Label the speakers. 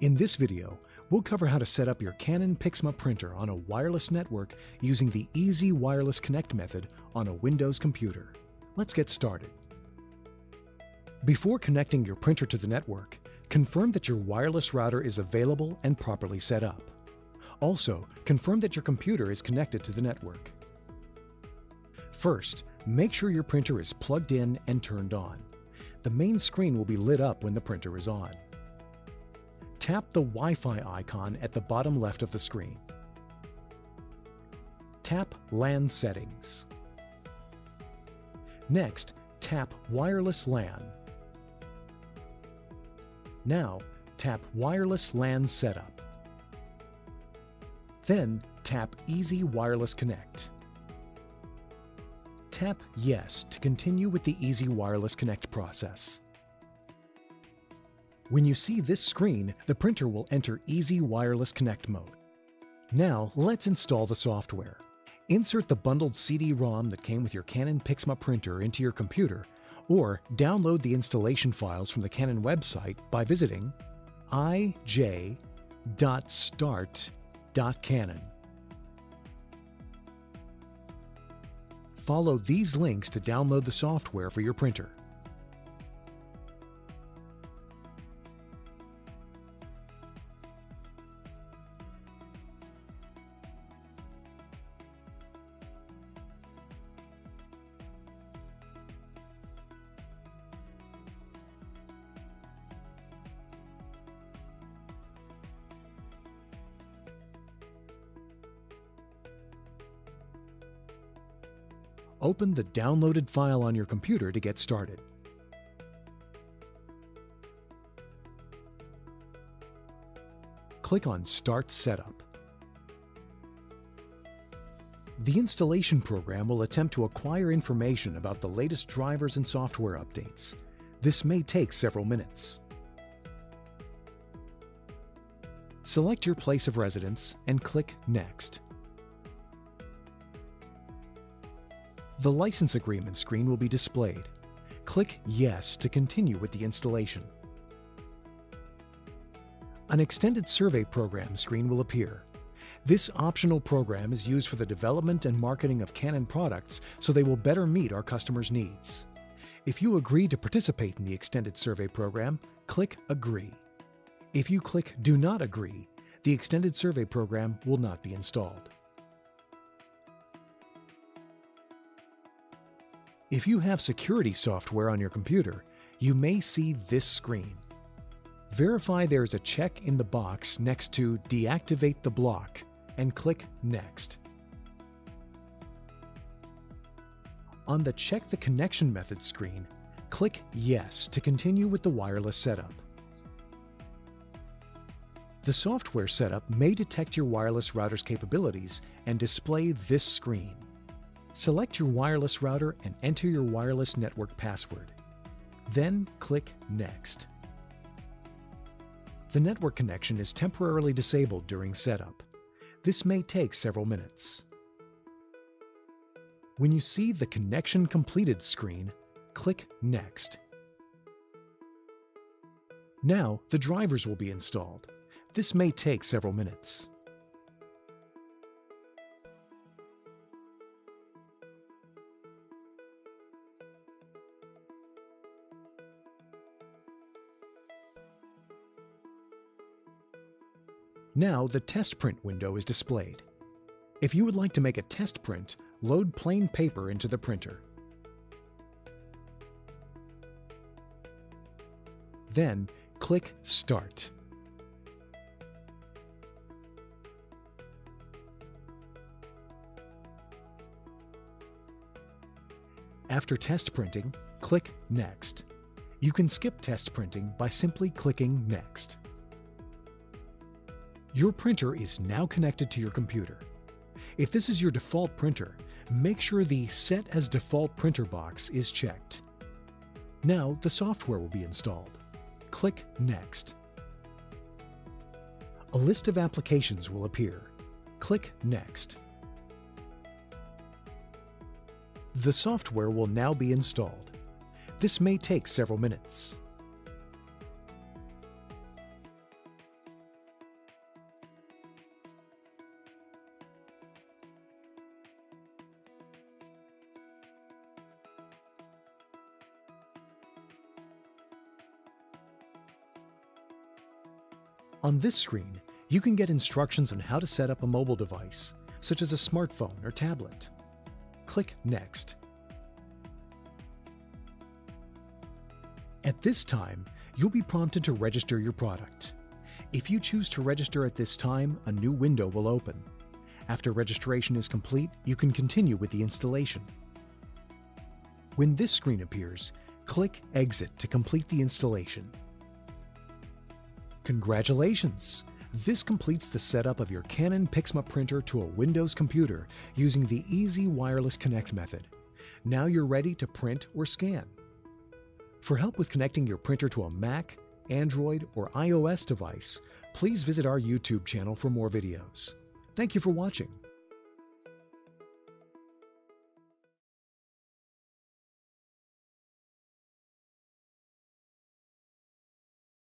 Speaker 1: In this video, we'll cover how to set up your Canon PIXMA printer on a wireless network using the Easy Wireless Connect method on a Windows computer. Let's get started. Before connecting your printer to the network, confirm that your wireless router is available and properly set up. Also, confirm that your computer is connected to the network. First, make sure your printer is plugged in and turned on. The main screen will be lit up when the printer is on. Tap the Wi-Fi icon at the bottom left of the screen. Tap LAN Settings. Next, tap Wireless LAN. Now, tap Wireless LAN Setup. Then, tap Easy Wireless Connect. Tap Yes to continue with the Easy Wireless Connect process. When you see this screen, the printer will enter Easy Wireless Connect mode. Now, let's install the software. Insert the bundled CD-ROM that came with your Canon PIXMA printer into your computer, or download the installation files from the Canon website by visiting ij.start.canon. Follow these links to download the software for your printer. Open the downloaded file on your computer to get started. Click on Start Setup. The installation program will attempt to acquire information about the latest drivers and software updates. This may take several minutes. Select your place of residence and click Next. The license agreement screen will be displayed. Click Yes to continue with the installation. An extended survey program screen will appear. This optional program is used for the development and marketing of Canon products so they will better meet our customers' needs. If you agree to participate in the extended survey program, click Agree. If you click Do Not Agree, the extended survey program will not be installed. If you have security software on your computer, you may see this screen. Verify there is a check in the box next to Deactivate the block and click Next. On the Check the Connection Method screen, click Yes to continue with the wireless setup. The software setup may detect your wireless router's capabilities and display this screen. Select your wireless router and enter your wireless network password. Then click Next. The network connection is temporarily disabled during setup. This may take several minutes. When you see the Connection Completed screen, click Next. Now the drivers will be installed. This may take several minutes. Now the test print window is displayed. If you would like to make a test print, load plain paper into the printer. Then click Start. After test printing, click Next. You can skip test printing by simply clicking Next. Your printer is now connected to your computer. If this is your default printer, make sure the Set as Default Printer box is checked. Now the software will be installed. Click Next. A list of applications will appear. Click Next. The software will now be installed. This may take several minutes. On this screen, you can get instructions on how to set up a mobile device, such as a smartphone or tablet. Click Next. At this time, you'll be prompted to register your product. If you choose to register at this time, a new window will open. After registration is complete, you can continue with the installation. When this screen appears, click Exit to complete the installation. Congratulations! This completes the setup of your Canon PIXMA printer to a Windows computer using the Easy Wireless Connect method. Now you're ready to print or scan. For help with connecting your printer to a Mac, Android, or iOS device, please visit our YouTube channel for more videos. Thank you for watching.